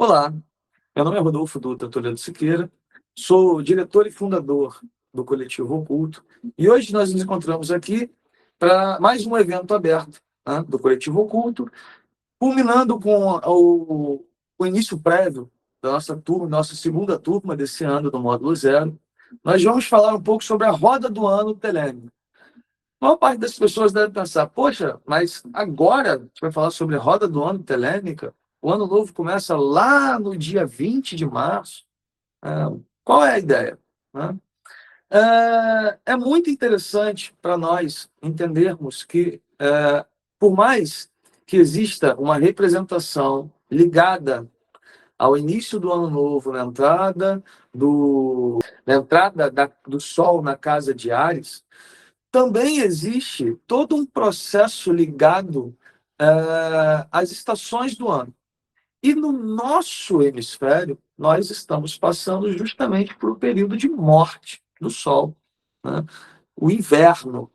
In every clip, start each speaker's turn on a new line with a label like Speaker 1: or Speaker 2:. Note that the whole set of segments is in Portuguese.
Speaker 1: Olá, meu nome é Rodolfo Dutra Toledo Siqueira, sou diretor e fundador do Coletivo Oculto, e hoje nós nos encontramos aqui para mais um evento aberto, né, do Coletivo Oculto, culminando com o início prévio da nossa turma, nossa segunda turma desse ano do Módulo Zero. Nós vamos falar um pouco sobre a roda do ano telêmica. A maior parte das pessoas deve pensar, poxa, mas agora a gente vai falar sobre a roda do ano telêmica? O ano novo começa lá no dia 20 de março. Qual é a ideia, né? É muito interessante para nós entendermos que, por mais que exista uma representação ligada ao início do ano novo, na entrada do Sol na casa de Áries, também existe todo um processo ligado às estações do ano. E no nosso hemisfério, nós estamos passando justamente por um período de morte do Sol, né? O inverno,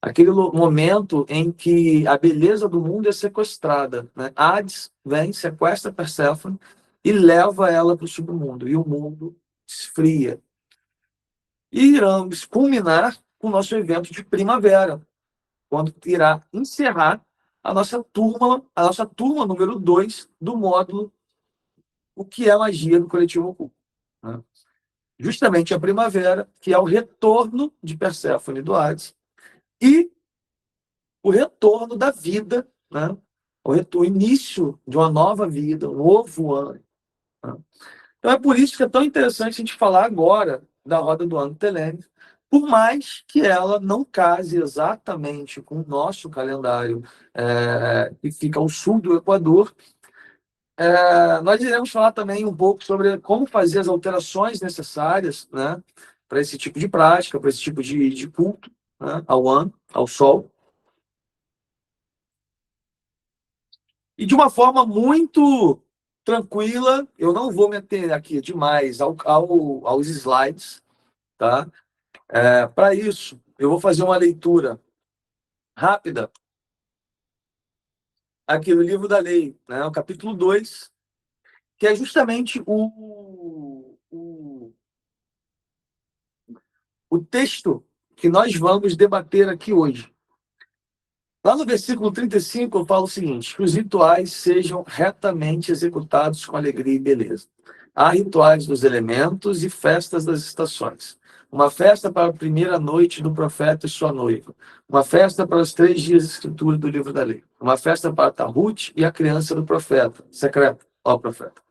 Speaker 1: aquele momento em que a beleza do mundo é sequestrada, né? Hades vem, sequestra Perséfone e leva ela para o submundo, e o mundo esfria. E iremos culminar com o nosso evento de primavera, quando irá encerrar a nossa turma número 2 do módulo O que é magia do Coletivo Oculto, né? Justamente a primavera, que é o retorno de Perséfone do Hades, e o retorno da vida, né? O início de uma nova vida, um novo ano, né? Então é por isso que é tão interessante a gente falar agora da roda do ano telêmico, por mais que ela não case exatamente com o nosso calendário, que fica ao sul do Equador. Nós iremos falar também um pouco sobre como fazer as alterações necessárias, né, para esse tipo de prática, para esse tipo de culto, né, ao ano, ao sol. E de uma forma muito tranquila, eu não vou meter aqui demais aos slides, tá? Para isso, eu vou fazer uma leitura rápida aqui no livro da lei, né, o capítulo 2, que é justamente o texto que nós vamos debater aqui hoje. Lá no versículo 35, eu falo o seguinte: que os rituais sejam retamente executados com alegria e beleza. Há rituais dos elementos e festas das estações. Uma festa para a primeira noite do profeta e sua noiva. Uma festa para os 3 dias de escritura do livro da lei. Uma festa para Tahut e a criança do profeta, secreta ao profeta.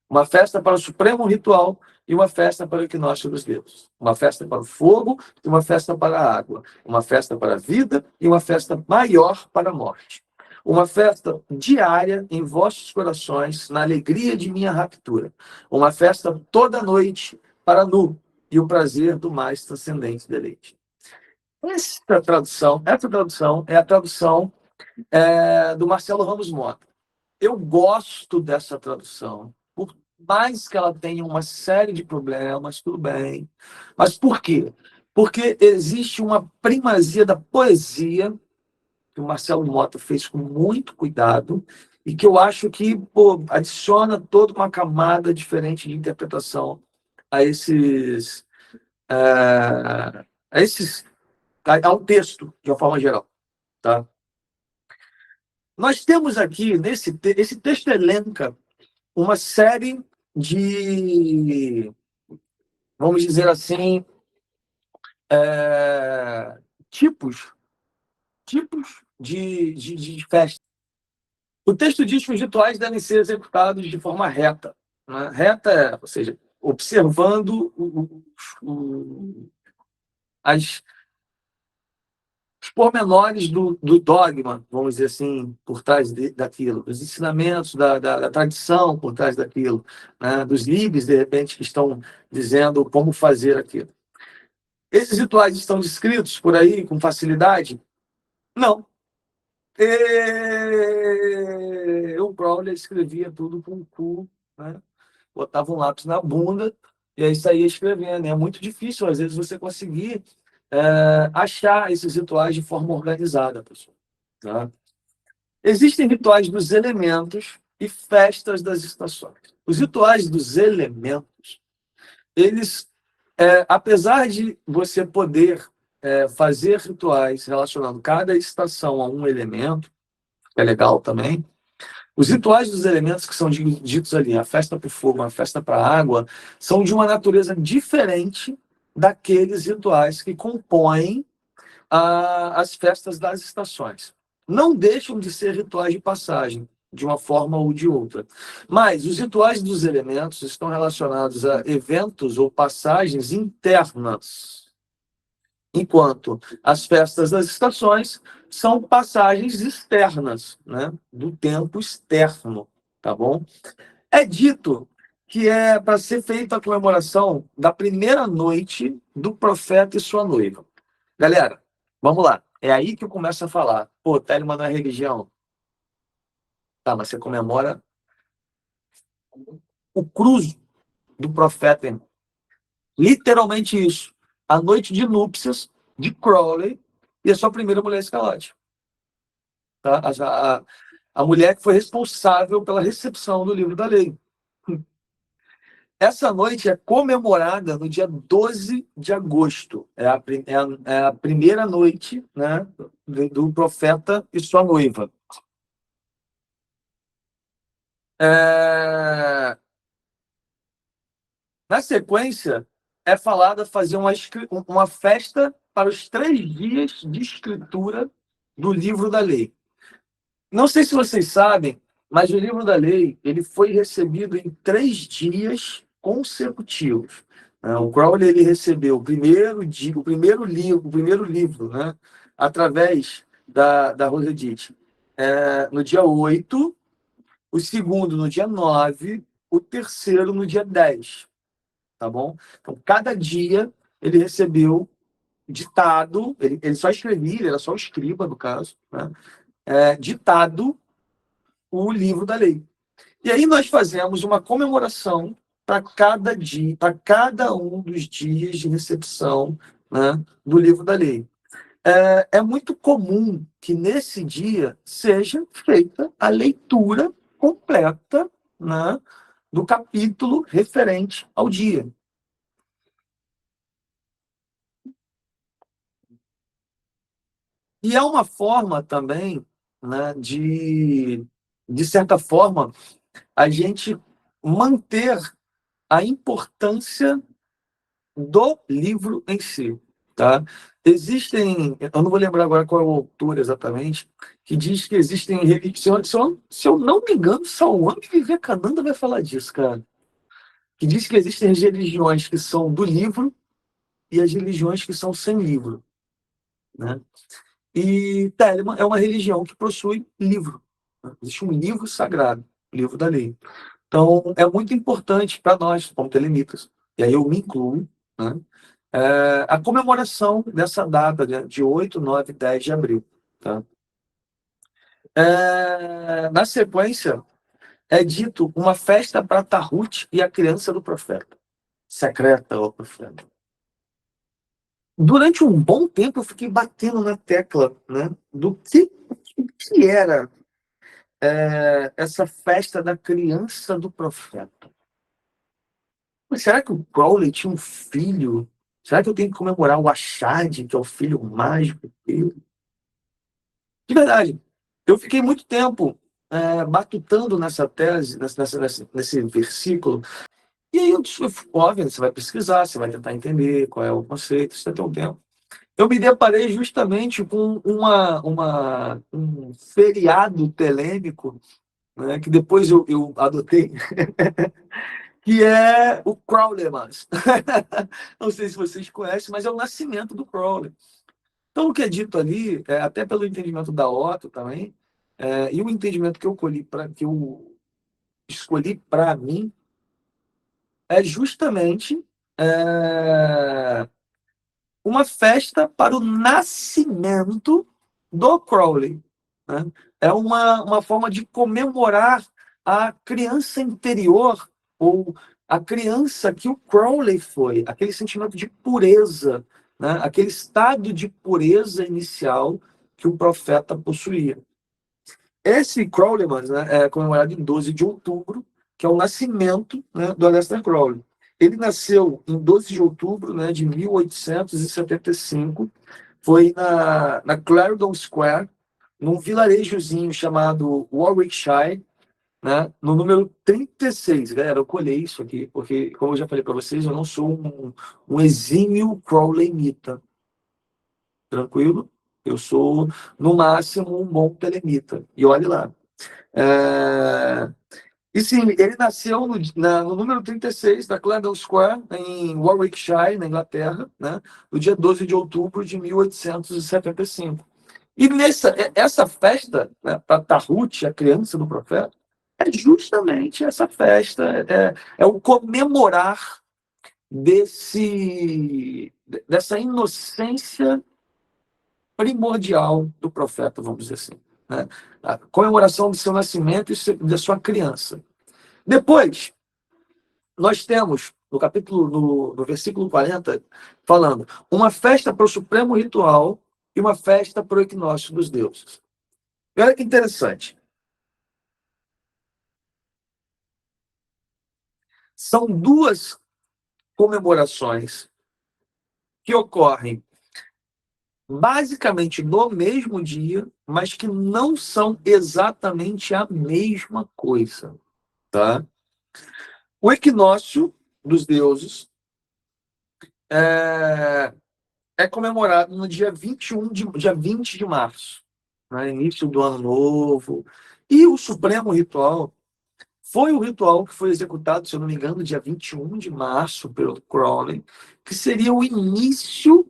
Speaker 1: Uma festa para o supremo ritual e uma festa para o equinócio dos deuses. Uma festa para o fogo e uma festa para a água. Uma festa para a vida e uma festa maior para a morte. Uma festa diária em vossos corações, na alegria de minha raptura. Uma festa toda noite para Nu e o prazer do mais transcendente deleite. Essa tradução é a tradução do Marcelo Ramos Mota. Eu gosto dessa tradução, por mais que ela tenha uma série de problemas, tudo bem. Mas por quê? Porque existe uma primazia da poesia, que o Marcelo Mota fez com muito cuidado, e que eu acho que adiciona toda uma camada diferente de interpretação a ao texto, de uma forma geral, tá? Nós temos aqui, esse texto elenca uma série de, vamos dizer assim, tipos de festa. O texto diz que os rituais devem ser executados de forma reta, né? Reta, ou seja, observando os pormenores do dogma, vamos dizer assim, por trás daquilo, dos ensinamentos, da tradição por trás daquilo, né? Dos livros, de repente, que estão dizendo como fazer aquilo. Esses rituais estão descritos por aí com facilidade? Não. O Crowley escrevia tudo com o cu, né? Botava um lápis na bunda e aí saía escrevendo. É muito difícil, às vezes, você conseguir achar esses rituais de forma organizada, pessoal, tá? Existem rituais dos elementos e festas das estações. Os rituais dos elementos, eles, apesar de você poder fazer rituais relacionando cada estação a um elemento, que é legal também, os rituais dos elementos que são ditos ali, a festa para o fogo, a festa para a água, são de uma natureza diferente daqueles rituais que compõem as festas das estações. Não deixam de ser rituais de passagem, de uma forma ou de outra. Mas os rituais dos elementos estão relacionados a eventos ou passagens internas, enquanto as festas das estações são passagens externas, né, do tempo externo, tá bom? É dito que é para ser feita a comemoração da primeira noite do profeta e sua noiva. Galera, vamos lá. É aí que eu começo a falar. Pô, Telemann não é religião. Tá, mas você comemora o cruzo do profeta, irmão. Literalmente isso. A noite de núpcias de Crowley e a sua primeira mulher escalante. Tá? A mulher que foi responsável pela recepção do livro da lei. Essa noite é comemorada no dia 12 de agosto. É a primeira noite, né, do profeta e sua noiva. Na sequência, é falada fazer uma festa para os 3 dias de escritura do livro da lei. Não sei se vocês sabem, mas o livro da lei ele foi recebido em 3 dias consecutivos. O Crowley ele recebeu o primeiro livro, né, através da Rose Edith, no dia 8, o segundo no dia 9, o terceiro no dia 10. Tá bom? Então, cada dia ele recebeu ditado, ele só escrevia, ele era só o escriba, no caso, né? Ditado o livro da lei. E aí nós fazemos uma comemoração para cada dia, para cada um dos dias de recepção, né, do livro da lei. É muito comum que nesse dia seja feita a leitura completa, né, do capítulo referente ao dia. E é uma forma também, né, de certa forma, a gente manter a importância do livro em si. Tá? Existem, eu não vou lembrar agora qual é o autor exatamente, que diz que existem religiões, se eu não me engano, Swami Vivekananda vai falar disso, cara. Que diz que existem as religiões que são do livro e as religiões que são sem livro. Né? E Telemann é uma religião que possui livro. Né? Existe um livro sagrado, o livro da lei. Então, é muito importante para nós, como telemitas, e aí eu me incluo, né? A comemoração dessa data de 8, 9 e 10 de abril. Tá? Na sequência, é dito uma festa para Tahut e a criança do profeta. Secreta ao profeta. Durante um bom tempo, eu fiquei batendo na tecla, né, do que era essa festa da criança do profeta. Mas será que o Crowley tinha um filho? Será que eu tenho que comemorar o Achad, que é o filho mágico dele? De verdade, eu fiquei muito tempo batutando nessa tese, nesse versículo. E aí, óbvio, você vai pesquisar, você vai tentar entender qual é o conceito, você vai ter um tempo. Eu me deparei justamente com um feriado telêmico, né, que depois eu adotei, que é o Crowleymas. Não sei se vocês conhecem, mas é o nascimento do Crowley. Então, o que é dito ali, até pelo entendimento da Otto também, e o entendimento que que eu escolhi para mim, é justamente uma festa para o nascimento do Crowley. Né? É uma forma de comemorar a criança interior, ou a criança que o Crowley foi, aquele sentimento de pureza, né? Aquele estado de pureza inicial que o profeta possuía. Esse Crowley, né, é comemorado em 12 de outubro, que é o nascimento, né, do Aleister Crowley. Ele nasceu em 12 de outubro, né, de 1875, foi na Clarendon Square, num vilarejozinho chamado Warwickshire, né, no número 36. Galera, eu colhei isso aqui, porque, como eu já falei para vocês, eu não sou um exímio Crowleyita, tranquilo? Eu sou, no máximo, um bom telemita. E olhe lá. É... E sim, ele nasceu no número 36 da Clarendon Square, em Warwickshire, na Inglaterra, né, no dia 12 de outubro de 1875. E essa festa, né, para Tahut, a criança do profeta, é justamente essa festa, é o comemorar dessa inocência primordial do profeta, vamos dizer assim, né? A comemoração do seu nascimento e da sua criança. Depois, nós temos, no versículo 40, falando uma festa para o supremo ritual e uma festa para o equinócio dos deuses. E olha que interessante. São duas comemorações que ocorrem basicamente no mesmo dia, mas que não são exatamente a mesma coisa, tá? O equinócio dos deuses é, é comemorado no dia 20 de março, né? Início do ano novo. E o supremo ritual foi o ritual que foi executado, se eu não me engano, dia 21 de março, pelo Crowley, que seria o início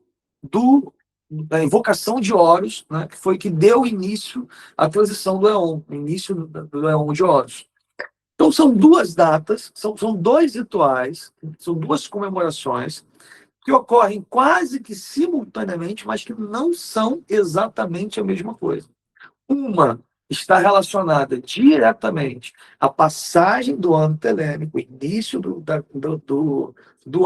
Speaker 1: da invocação de Horus, né, que foi que deu início à transição do Éon, o início do Éon de Horus. Então, são duas datas, são dois rituais, são duas comemorações que ocorrem quase que simultaneamente, mas que não são exatamente a mesma coisa. Uma está relacionada diretamente à passagem do ano telêmico, o início do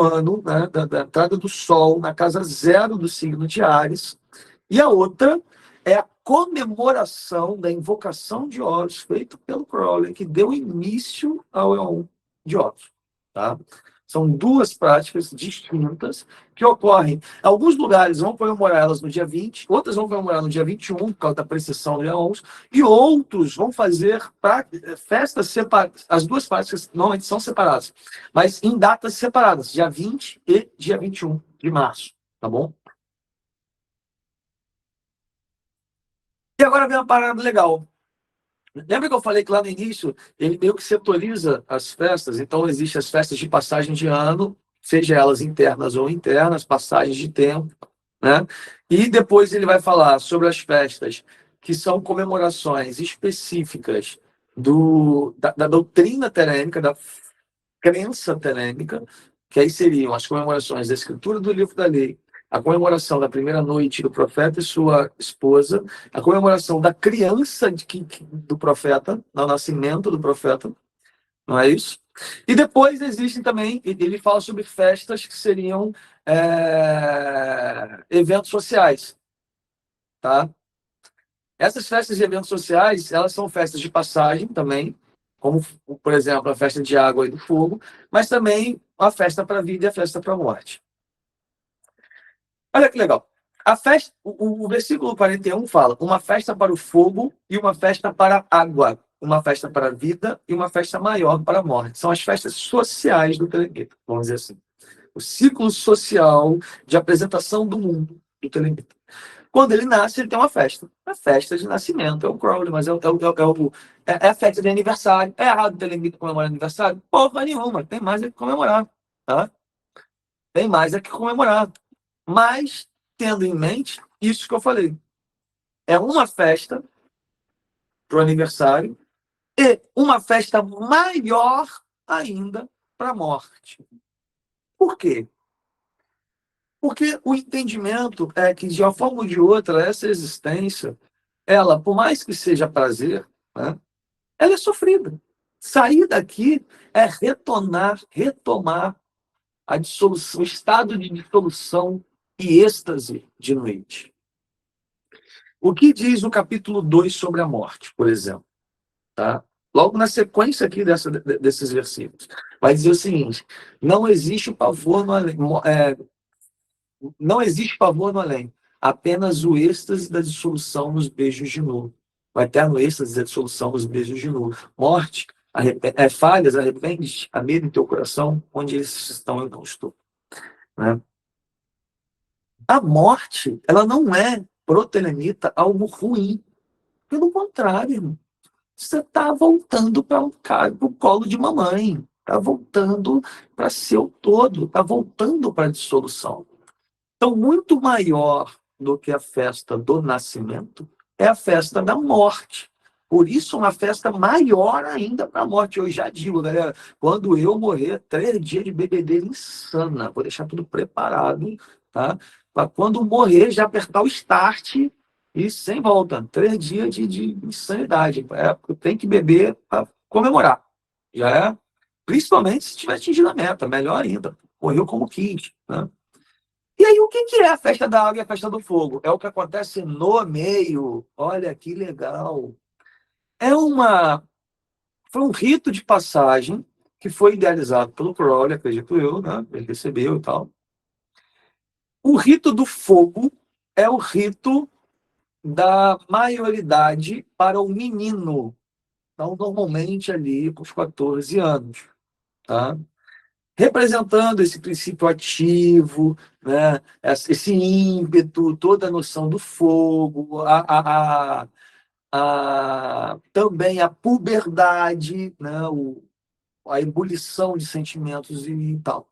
Speaker 1: ano, né, da entrada do Sol na casa zero do signo de Áries, e a outra é a comemoração da invocação de Horus, feito pelo Crowley, que deu início ao Eon de Horus. Tá? São duas práticas distintas que ocorrem. Alguns lugares vão comemorar elas no dia 20, outras vão comemorar no dia 21, por causa da precessão do Eons, e outros vão fazer festas separadas. As duas práticas normalmente são separadas, mas em datas separadas, dia 20 e dia 21 de março. Tá bom? E agora vem uma parada legal. Lembra que eu falei que lá no início ele meio que setoriza as festas? Então, existem as festas de passagem de ano, seja elas internas ou internas, passagens de tempo, né? E depois ele vai falar sobre as festas que são comemorações específicas da doutrina telêmica, da crença telêmica, que aí seriam as comemorações da escritura do livro da lei, a comemoração da primeira noite do profeta e sua esposa, a comemoração da criança do profeta, do nascimento do profeta, não é isso? E depois existem também, ele fala sobre festas que seriam eventos sociais, tá? Essas festas de eventos sociais, elas são festas de passagem também, como, por exemplo, a festa de água e do fogo, mas também a festa para a vida e a festa para a morte. Olha que legal. A festa, o versículo 41 fala: uma festa para o fogo e uma festa para a água, uma festa para a vida e uma festa maior para a morte. São as festas sociais do Telemita, vamos dizer assim. O ciclo social de apresentação do mundo do Telemita. Quando ele nasce, ele tem uma festa. A festa de nascimento. É o Crowley, mas é a festa de aniversário. É errado o Telemita comemorar aniversário? Porra nenhuma. Tem mais é que comemorar. Tá? Tem mais é que comemorar. Mas, tendo em mente isso que eu falei, é uma festa para o aniversário e uma festa maior ainda para a morte. Por quê? Porque o entendimento é que, de uma forma ou de outra, essa existência, ela, por mais que seja prazer, né, ela é sofrida. Sair daqui é retomar a dissolução, o estado de dissolução e êxtase de noite. O que diz o capítulo 2 sobre a morte, por exemplo? Tá? logo na sequência aqui desses versículos. Vai dizer o seguinte: não existe pavor no além, não existe pavor no além, apenas o êxtase da dissolução nos beijos de novo. O eterno êxtase da dissolução nos beijos de novo. Morte, falhas, arrepende, a medo em teu coração, onde eles estão, eu não estou. Né? A morte, ela não é, pro telemita, algo ruim. Pelo contrário, irmão. Você está voltando para o colo de mamãe. Está voltando para ser o todo. Está voltando para a dissolução. Então, muito maior do que a festa do nascimento é a festa da morte. Por isso, uma festa maior ainda para a morte. Eu já digo, galera, quando eu morrer, 3 dias de bebedeira insana. Vou deixar tudo preparado, tá? Para quando morrer, já apertar o start e sem volta. 3 dias de insanidade. Tem que beber para comemorar. Já é? Principalmente se tiver atingido a meta. Melhor ainda. Morreu como quis, né? E aí, o que é a festa da água e a festa do fogo? É o que acontece no meio. Olha que legal. Foi um rito de passagem que foi idealizado pelo Crowley, acredito eu, né? Ele recebeu e tal. O rito do fogo é o rito da maioridade para o menino. Então, normalmente ali com os 14 anos. Tá? Representando esse princípio ativo, né? Esse ímpeto, toda a noção do fogo, também a puberdade, né? A ebulição de sentimentos e tal.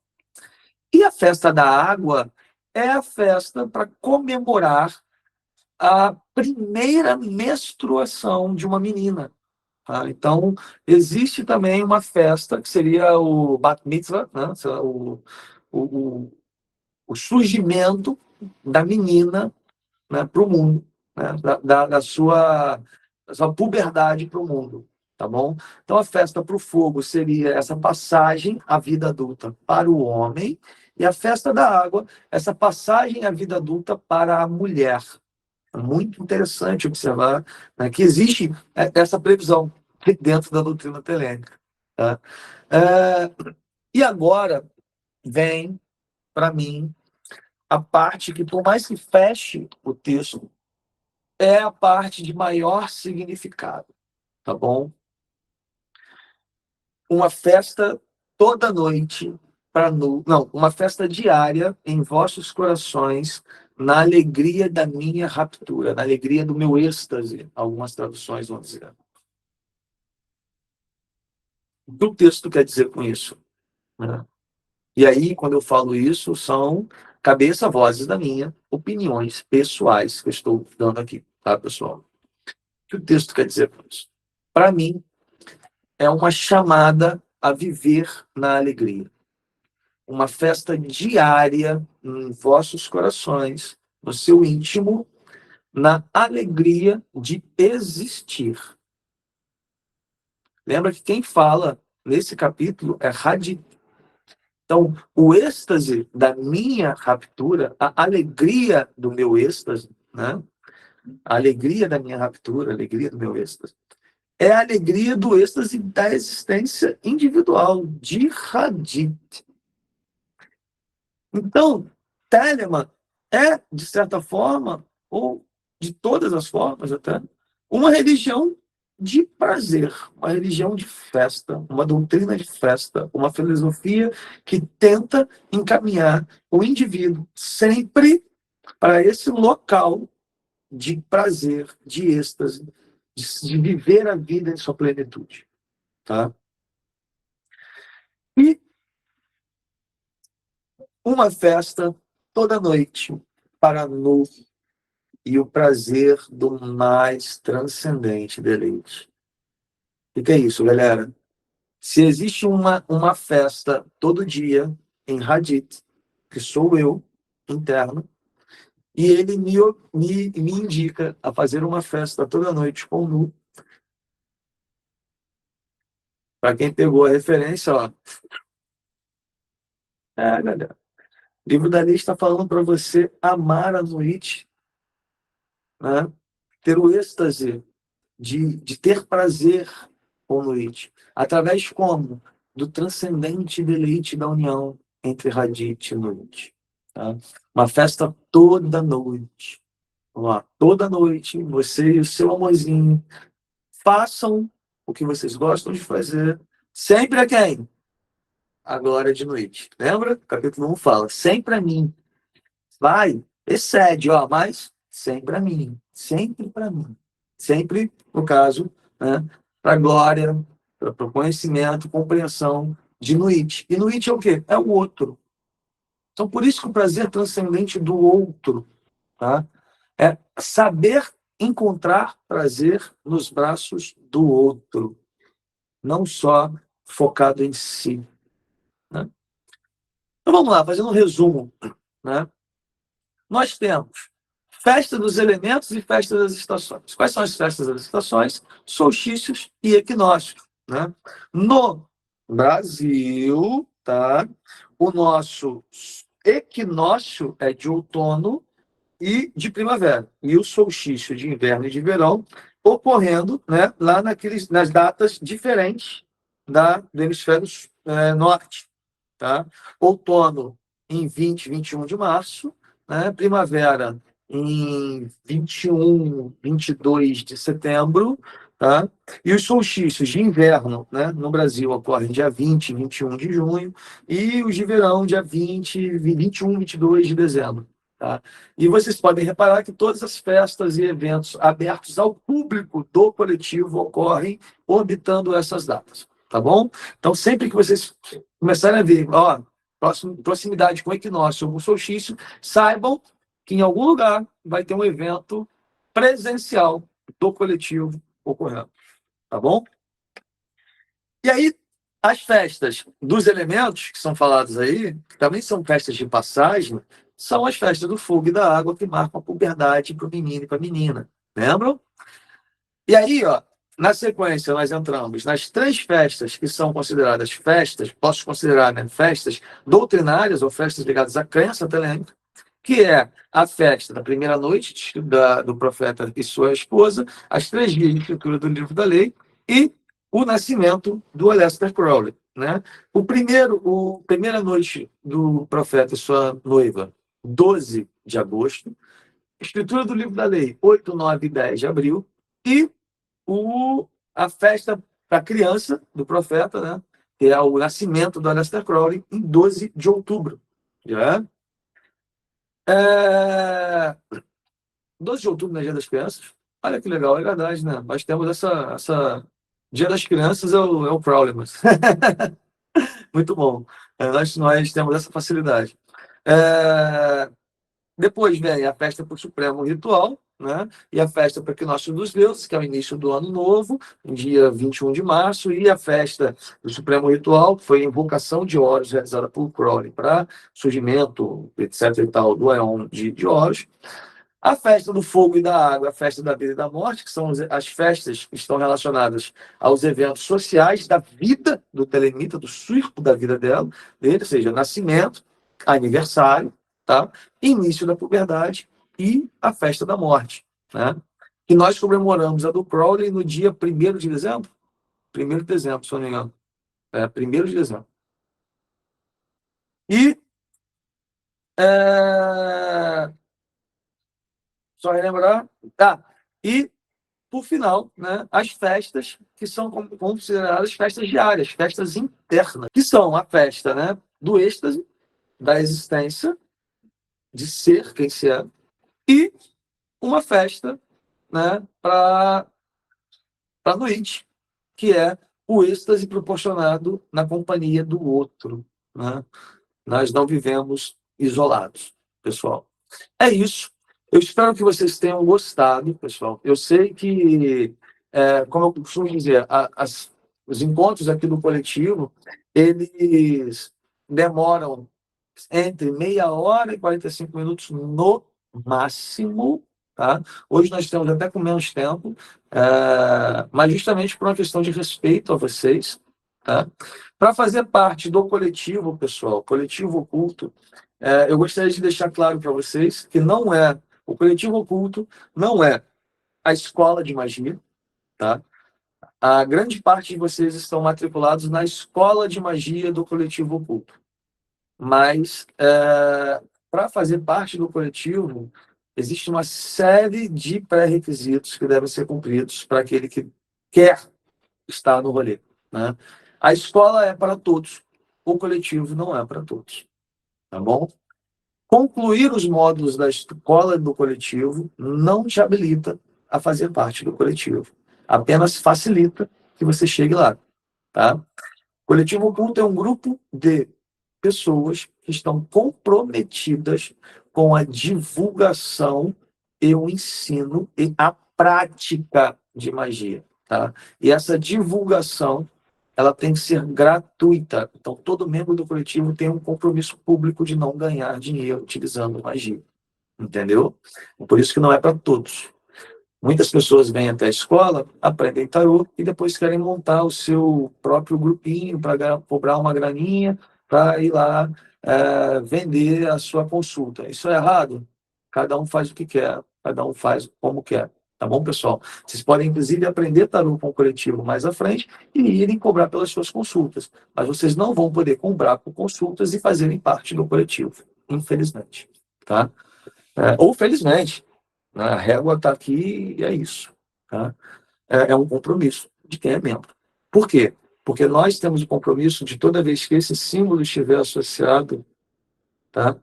Speaker 1: E a festa da água é a festa para comemorar a primeira menstruação de uma menina. Tá? Então, existe também uma festa que seria o Bat Mitzvah, né? o, o surgimento da menina, né, para o mundo, né? da sua puberdade para o mundo. Tá bom? Então, a festa para o fogo seria essa passagem à vida adulta para o homem, e a festa da água, essa passagem à vida adulta para a mulher. É muito interessante observar, né, que existe essa previsão dentro da doutrina telêmica. Tá? E agora vem, para mim, a parte que, por mais que feche o texto, é a parte de maior significado. Tá bom? Uma festa toda noite para não, uma festa diária em vossos corações, na alegria da minha raptura, na alegria do meu êxtase, algumas traduções vão dizer. O que o texto quer dizer com isso? Né? E aí, quando eu falo isso, são cabeça, vozes da minha, opiniões pessoais que eu estou dando aqui, tá, pessoal? O que o texto quer dizer com isso? Para mim, é uma chamada a viver na alegria. Uma festa diária em vossos corações, no seu íntimo, na alegria de existir. Lembra que quem fala nesse capítulo é Hadith. Então, o êxtase da minha raptura, a alegria do meu êxtase, né? A alegria da minha raptura, a alegria do meu êxtase, é a alegria do êxtase da existência individual, de Hadith. Então, Telemann é, de certa forma, ou de todas as formas até, uma religião de prazer, uma religião de festa, uma doutrina de festa, uma filosofia que tenta encaminhar o indivíduo sempre para esse local de prazer, de êxtase, de viver a vida em sua plenitude. Tá? E uma festa toda noite para nu e o prazer do mais transcendente deleite. O que é isso, galera? Se existe uma festa todo dia em Hadith, que sou eu, interno, e ele me indica a fazer uma festa toda noite com nu. Para quem pegou a referência, ó. Galera. O livro da lei está falando para você amar a noite, né? Ter o êxtase de ter prazer ou noite? Através como? Do transcendente deleite da união entre Radite e noite. Tá? Uma festa toda noite. Vamos lá, toda noite, você e o seu amorzinho façam o que vocês gostam de fazer. Sempre a quem? Agora de noite. Lembra? O capítulo 1 fala, sempre a mim. Vai, excede, ó, mas sempre a mim. Sempre para mim. Sempre, no caso, né, para glória, para o conhecimento, compreensão de noite. E noite é o quê? É o outro. Então, por isso que o prazer transcendente do outro, tá? É saber encontrar prazer nos braços do outro, não só focado em si. Né? Então vamos lá, fazendo um resumo. Né? Nós temos festa dos elementos e festa das estações. Quais são as festas das estações? Solstícios e equinócios. Né? No Brasil, tá? O nosso equinócio é de outono e de primavera, e o solstício de inverno e de verão ocorrendo, né, lá nas datas diferentes do hemisfério norte. Tá? Outono em 20, 21 de março, né? Primavera em 21, 22 de setembro, tá? E os solstícios de inverno, né, no Brasil ocorrem dia 20, 21 de junho, e os de verão dia 20, 21, 22 de dezembro. Tá? E vocês podem reparar que todas as festas e eventos abertos ao público do coletivo ocorrem orbitando essas datas. Tá bom? Então, sempre que vocês começarem a ver, ó, proximidade com o equinócio ou o solstício, saibam que em algum lugar vai ter um evento presencial do coletivo ocorrendo. Tá bom? E aí, as festas dos elementos, que são faladas aí, que também são festas de passagem, são as festas do fogo e da água que marcam a puberdade para o menino e para a menina. Lembram? E aí, ó, na sequência, nós entramos nas três festas que são consideradas festas, posso considerar, né, festas doutrinárias ou festas ligadas à crença telêmica, que é a festa da primeira noite do profeta e sua esposa, as 3 dias de escritura do livro da lei e o nascimento do Aleister Crowley. Né? Primeira noite do profeta e sua noiva, 12 de agosto, escritura do livro da lei, 8, 9 e 10 de abril, e a festa da criança do profeta, né? Que é o nascimento do Aleister Crowley, em 12 de outubro. Já? 12 de outubro, né, Dia das Crianças. Olha que legal, é verdade, né? Nós temos essa... Dia das Crianças é o Crowley, mas... Muito bom. Nós temos essa facilidade. Depois vem a festa para o Supremo Ritual, né? E a festa para o Equinócio dos Deuses, que é o início do Ano Novo, no dia 21 de março, e a festa do Supremo Ritual, que foi a invocação de Horus, realizada por Crowley, para surgimento, etc. e tal, do Aeon de Horus. A festa do fogo e da água, a festa da vida e da morte, que são as festas que estão relacionadas aos eventos sociais da vida do telemita, do circo da vida dele, ou seja, nascimento, aniversário, tá? Início da puberdade e a festa da morte. Né? E nós comemoramos a do Crowley no dia 1º de dezembro? 1º de dezembro, se eu não me engano. 1º de dezembro. E só relembrar. E, por final, né, as festas que são consideradas festas diárias, festas internas, que são a festa, né, do êxtase, da existência, de ser quem se é, e uma festa, né, para a noite, que é o êxtase proporcionado na companhia do outro. Né? Nós não vivemos isolados, pessoal. É isso. Eu espero que vocês tenham gostado, pessoal. Eu sei que, como eu costumo dizer, os encontros aqui do coletivo, eles demoram entre meia hora e 45 minutos no máximo. Tá? Hoje nós estamos até com menos tempo, mas justamente por uma questão de respeito a vocês. Tá? Para fazer parte do coletivo, pessoal, coletivo oculto, eu gostaria de deixar claro para vocês que o coletivo oculto não é a escola de magia, tá? A grande parte de vocês estão matriculados na Escola de Magia do Coletivo Oculto. Mas, para fazer parte do coletivo, existe uma série de pré-requisitos que devem ser cumpridos para aquele que quer estar no rolê, né? A escola é para todos, o coletivo não é para todos, tá bom? Concluir os módulos da escola do coletivo não te habilita a fazer parte do coletivo. Apenas facilita que você chegue lá, tá? O coletivo oculto é um grupo de pessoas que estão comprometidas com a divulgação e o ensino e a prática de magia, tá? E essa divulgação, ela tem que ser gratuita. Então, todo membro do coletivo tem um compromisso público de não ganhar dinheiro utilizando magia, entendeu? Por isso que não é para todos. Muitas pessoas vêm até a escola, aprendem tarô e depois querem montar o seu próprio grupinho para cobrar uma graninha para ir lá vender a sua consulta. Isso é errado? Cada um faz o que quer, cada um faz como quer. Tá bom, pessoal? Vocês podem, inclusive, aprender tarô com o coletivo mais à frente e irem cobrar pelas suas consultas. Mas vocês não vão poder cobrar por consultas e fazerem parte do coletivo, infelizmente. Tá? Ou felizmente. A régua está aqui e é isso. Tá? É um compromisso de quem é membro. Por quê? Porque nós temos o compromisso de toda vez que esse símbolo estiver associado, tá?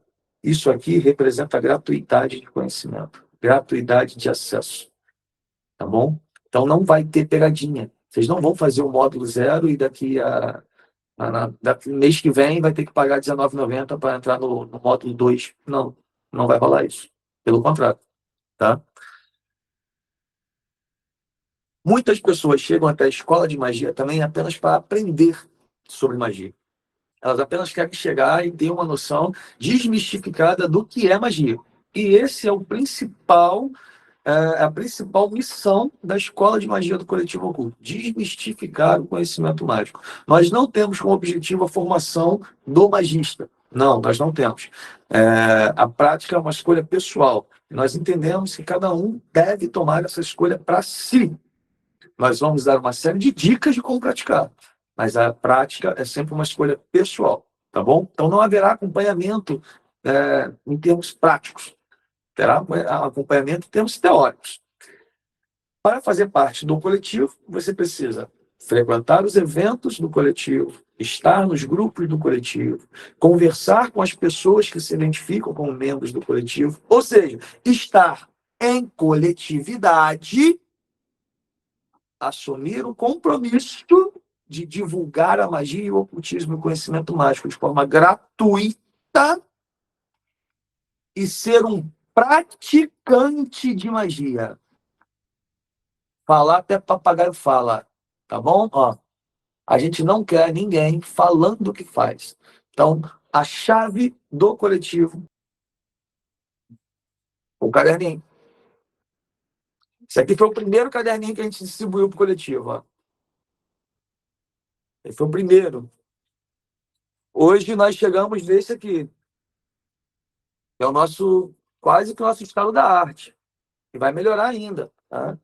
Speaker 1: Isso aqui representa a gratuidade de conhecimento, gratuidade de acesso. Tá bom? Então não vai ter pegadinha. Vocês não vão fazer o módulo zero e daqui mês que vem vai ter que pagar R$19,90 para entrar no módulo 2. Não, não vai rolar isso. Pelo contrário. Tá? Muitas pessoas chegam até a escola de magia também apenas para aprender sobre magia. Elas apenas querem chegar e ter uma noção desmistificada do que é magia. E esse é a principal missão da escola de magia do Coletivo Oculto: desmistificar o conhecimento mágico. Nós não temos como objetivo a formação do magista. Não, nós não temos. A prática é uma escolha pessoal. Nós entendemos que cada um deve tomar essa escolha para si. Nós vamos dar uma série de dicas de como praticar, mas a prática é sempre uma escolha pessoal, tá bom? Então não haverá acompanhamento em termos práticos, terá acompanhamento em termos teóricos. Para fazer parte do coletivo, você precisa frequentar os eventos do coletivo, estar nos grupos do coletivo, conversar com as pessoas que se identificam como membros do coletivo, ou seja, estar em coletividade, assumir o compromisso de divulgar a magia e o ocultismo e o conhecimento mágico de forma gratuita e ser um praticante de magia. Falar até papagaio fala, tá bom? Ó, a gente não quer ninguém falando o que faz. Então, a chave do coletivo, o caderninho. Esse aqui foi o primeiro caderninho que a gente distribuiu para o coletivo. Ó. Esse foi o primeiro. Hoje nós chegamos nesse aqui. É o nosso, quase que o nosso estado da arte. E vai melhorar ainda. Tá?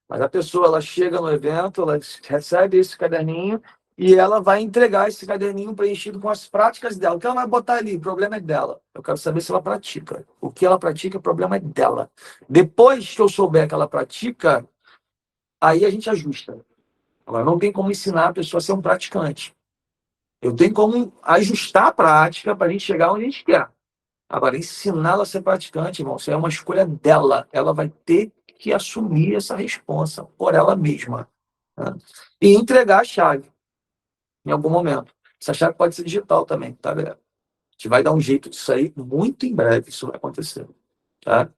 Speaker 1: Mas a pessoa, ela chega no evento, ela recebe esse caderninho e ela vai entregar esse caderninho preenchido com as práticas dela. O que ela vai botar ali? O problema é dela. Eu quero saber se ela pratica. O que ela pratica, o problema é dela. Depois que eu souber que ela pratica, aí a gente ajusta. Agora, não tem como ensinar a pessoa a ser um praticante. Eu tenho como ajustar a prática para a gente chegar onde a gente quer. Agora, ensiná-la a ser praticante, irmão, isso é uma escolha dela. Ela vai ter que assumir essa responsa por ela mesma. Né? E entregar a chave em algum momento. Essa chave pode ser digital também, tá, galera? A gente vai dar um jeito disso aí muito em breve, isso vai acontecer. Tá?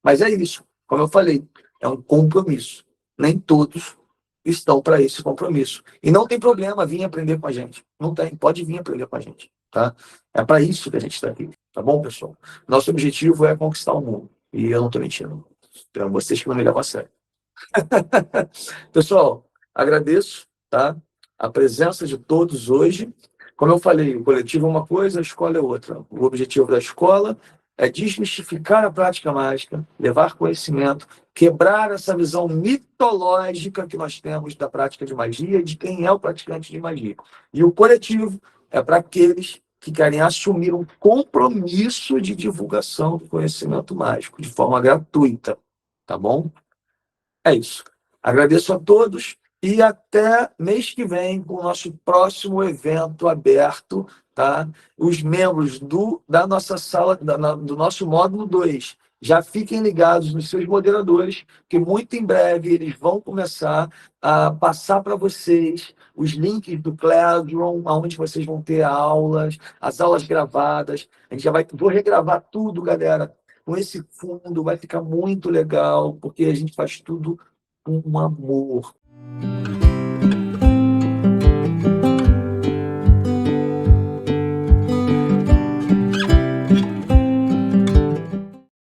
Speaker 1: Mas é isso. Como eu falei, é um compromisso. Nem todos estão para esse compromisso. E não tem problema vir aprender com a gente. Não tem, pode vir aprender com a gente. Tá? É para isso que a gente está aqui. Tá bom, pessoal? Nosso objetivo é conquistar o mundo. E eu não estou mentindo. Então, vocês que não me levam a sério. Pessoal, agradeço, tá? A presença de todos hoje. Como eu falei, o coletivo é uma coisa, a escola é outra. O objetivo da escola é desmistificar a prática mágica, levar conhecimento, quebrar essa visão mitológica que nós temos da prática de magia e de quem é o praticante de magia. E o coletivo é para aqueles que querem assumir um compromisso de divulgação do conhecimento mágico de forma gratuita, tá bom? É isso. Agradeço a todos e até mês que vem com o nosso próximo evento aberto, tá? Os membros da nossa sala, do nosso módulo 2, já fiquem ligados nos seus moderadores, que muito em breve eles vão começar a passar para vocês os links do Classroom, onde vocês vão ter aulas, as aulas gravadas. A gente já vou regravar tudo, galera, com esse fundo, vai ficar muito legal, porque a gente faz tudo com amor.